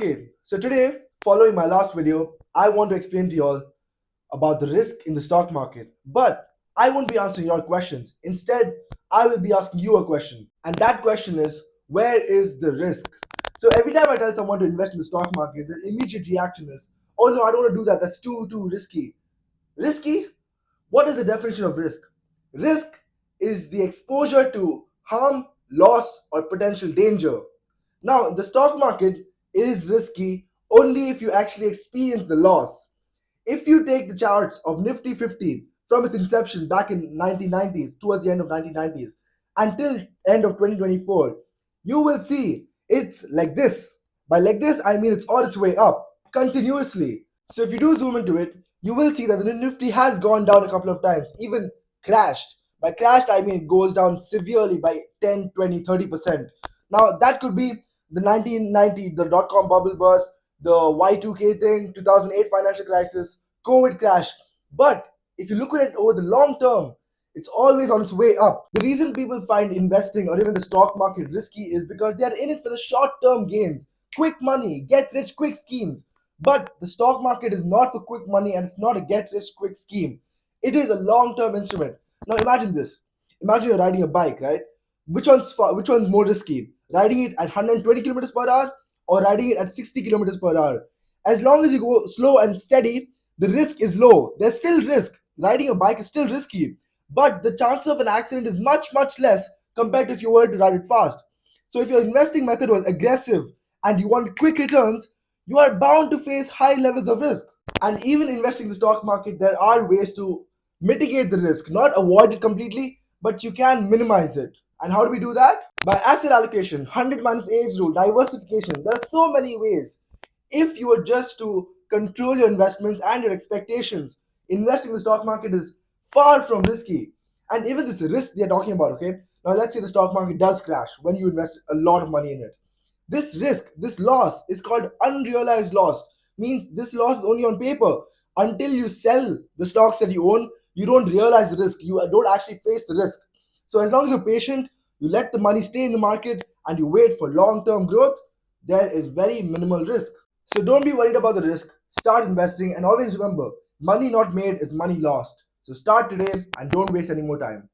Okay, so today, following my last video, I want to explain to you all about the risk in the stock market. But I won't be answering your questions. Instead, I will be asking you a question. And that question is, where is the risk? So every time I tell someone to invest in the stock market, the immediate reaction is, oh no, I don't want to do that. That's too risky. Risky? What is the definition of risk? Risk is the exposure to harm, loss, or potential danger. Now, the stock market is risky only if you actually experience the loss. If you take the charts of Nifty 50 from its inception back in 1990s, towards the end of 1990s, until end of 2024, you will see it's like this. By like this, I mean it's on its way up continuously. So if you do zoom into it, you will see that the Nifty has gone down a couple of times, even crashed. By crashed, I mean it goes down severely by 10, 20, 30%. Now, that could be the 1990, the dot com bubble burst, the Y2K thing, 2008 financial crisis, COVID crash. But if you look at it over the long term, it's always on its way up. The reason people find investing or even the stock market risky is because they are in it for the short term gains, quick money, get rich quick schemes. But the stock market is not for quick money and it's not a get rich quick scheme. It is a long term instrument. Now imagine this. Imagine you're riding a bike, right? Which one's more risky? Riding it at 120 kilometers per hour or riding it at 60 kilometers per hour? As long as you go slow and steady, the risk is low. There's still risk. Riding a bike is still risky, but the chance of an accident is much less compared to if you were to ride it fast. So if your investing method was aggressive and you want quick returns, you are bound to face high levels of risk. And even investing in the stock market, there are ways to mitigate the risk, not avoid it completely, but you can minimize it. And how do we do that? By asset allocation, 100 minus age rule, diversification. There are so many ways. If you were just to control your investments and your expectations, investing in the stock market is far from risky. And even this risk they're talking about, okay? Now let's say the stock market does crash when you invest a lot of money in it. This risk, this loss is called unrealized loss. Means this loss is only on paper. Until you sell the stocks that you own, you don't realize the risk. You don't actually face the risk. So as long as you're patient, you let the money stay in the market and you wait for long-term growth, there is very minimal risk. So don't be worried about the risk. Start investing and always remember, money not made is money lost. So start today and don't waste any more time.